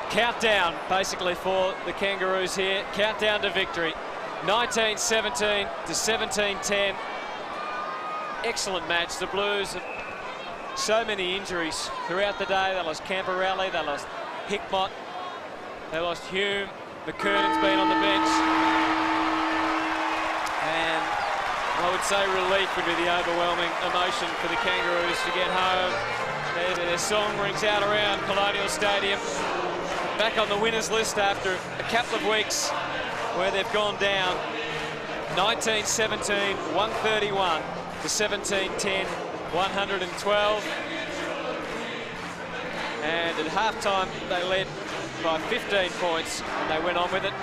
Countdown, basically, for the Kangaroos here. Countdown to victory. 19-17 to 17-10. Excellent match. The Blues have so many injuries throughout the day. They lost Camperelli, they lost Hickmott, they lost Hume. McKernan's been on the bench. And I would say relief would be the overwhelming emotion for the Kangaroos to get home. Their song rings out around Colonial Stadium. Back on the winners list after a couple of weeks where they've gone down. 19-17, 131 to 17-10, 112. And at halftime, they led by 15 points, and they went on with it.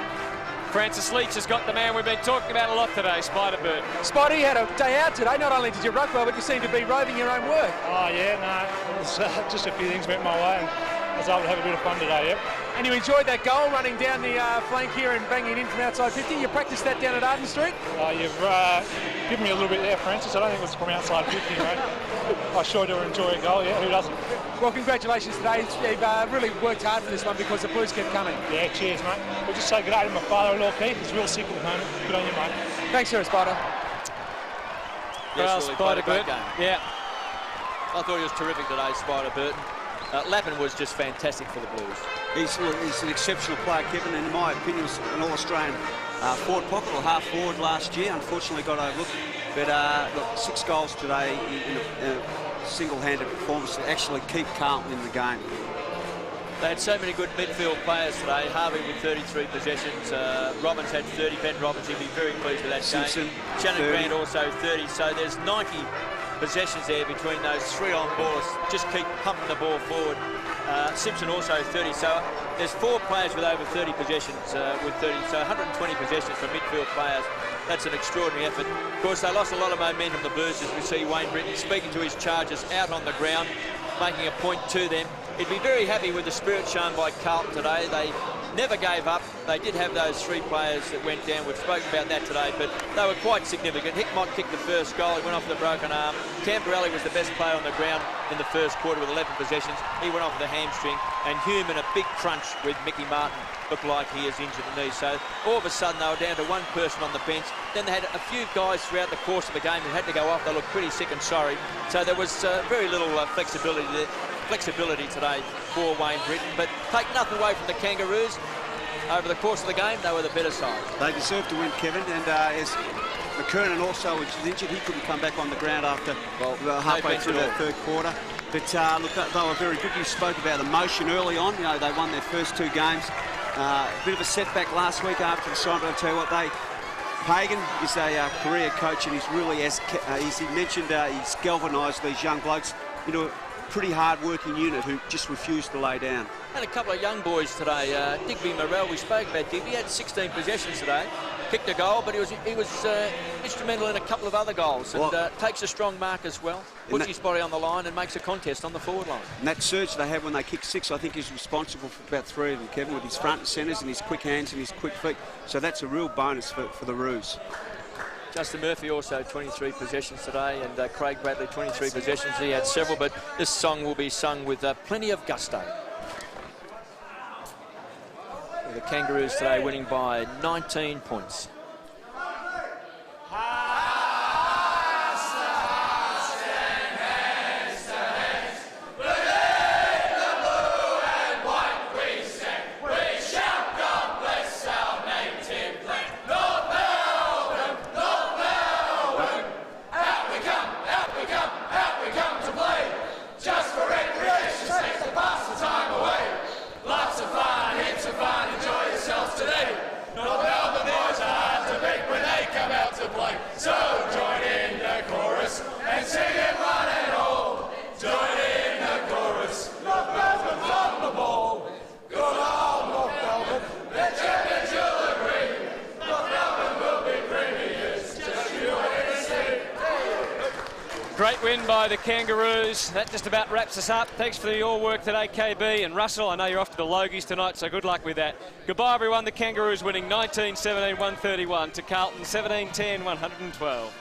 Francis Leach has got the man we've been talking about a lot today, Spider Burton. Spidey had a day out today. Not only did you ruck well, but you seem to be roving your own work. Oh, yeah, no, it was just a few things went my way, and I was able to have a bit of fun today, yep. And you enjoyed that goal, running down the flank here and banging it in from outside 50. You practiced that down at Arden Street? You've given me a little bit there, Francis. I don't think it was from outside 50, mate. I sure do enjoy a goal, yeah, who doesn't? Well, congratulations today. You've really worked hard for this one because the Blues kept coming. Yeah, cheers, mate. We'll just say good day to my father-in-law, Keith. He's real sick at the moment. Good on you, mate. Thanks, Sarah Spider. Yes, really Spider played a great Burton. game. Yeah. I thought he was terrific today, Spider Burton. Lappin was just fantastic for the Blues. He's an exceptional player, Kevin, and in my opinion, was an All-Australian forward pocket or half forward last year. Unfortunately, got overlooked. But look, 6 goals today in a single-handed performance to actually keep Carlton in the game. They had so many good midfield players today. Harvey with 33 possessions. Robbins had 30. Ben Robbins, he'd be very pleased with that Simpson, game. Shannon 30. Grant also 30. So there's 90 possessions there between those 3 on ballers. Just keep pumping the ball forward. Simpson also 30. So there's 4 players with over 30 possessions with 30. So 120 possessions from midfield players. That's an extraordinary effort. Of course, they lost a lot of momentum, the Blues, as we see Wayne Britton speaking to his charges out on the ground, making a point to them. He'd be very happy with the spirit shown by Carlton today. They never gave up. They did have those 3 players that went down. We've spoken about that today, but they were quite significant. Hickmott kicked the first goal. He went off the broken arm. Camperelli was the best player on the ground in the first quarter with 11 possessions. He went off with a hamstring. And Hume in a big crunch with Mickey Martin looked like he has injured the knee. So all of a sudden they were down to 1 person on the bench. Then they had a few guys throughout the course of the game who had to go off. They looked pretty sick and sorry. So there was very little flexibility today for Wayne Britton. But take nothing away from the Kangaroos. Over the course of the game, they were the better side. They deserved to win, Kevin, and as McKernan also was injured, he couldn't come back on the ground after halfway through that third quarter. But look, they were very good. You spoke about the motion early on. You know, they won their first 2 games. A bit of a setback last week after the sign, but I'll tell you what, Pagan is a career coach, and he's really, as he mentioned, he's galvanised these young blokes into a pretty hard-working unit who just refused to lay down. Had a couple of young boys today. Digby Morrell, we spoke about Digby. He had 16 possessions today. Kicked a goal, but he was instrumental in a couple of other goals. And takes a strong mark as well. Puts his body on the line and makes a contest on the forward line. And that surge they had when they kicked 6, I think he's responsible for about 3 of them, Kevin, with his front and centres and his quick hands and his quick feet. So that's a real bonus for the Roos. Justin Murphy also 23 possessions today, and Craig Bradley 23 possessions. He had several, but this song will be sung with plenty of gusto. The Kangaroos today winning by 19 points. Great win by the Kangaroos. That just about wraps us up. Thanks for your work today, KB and Russell. I know you're off to the Logies tonight, so good luck with that. Goodbye, everyone. The Kangaroos winning 19-17, 131 to Carlton 17-10, 112.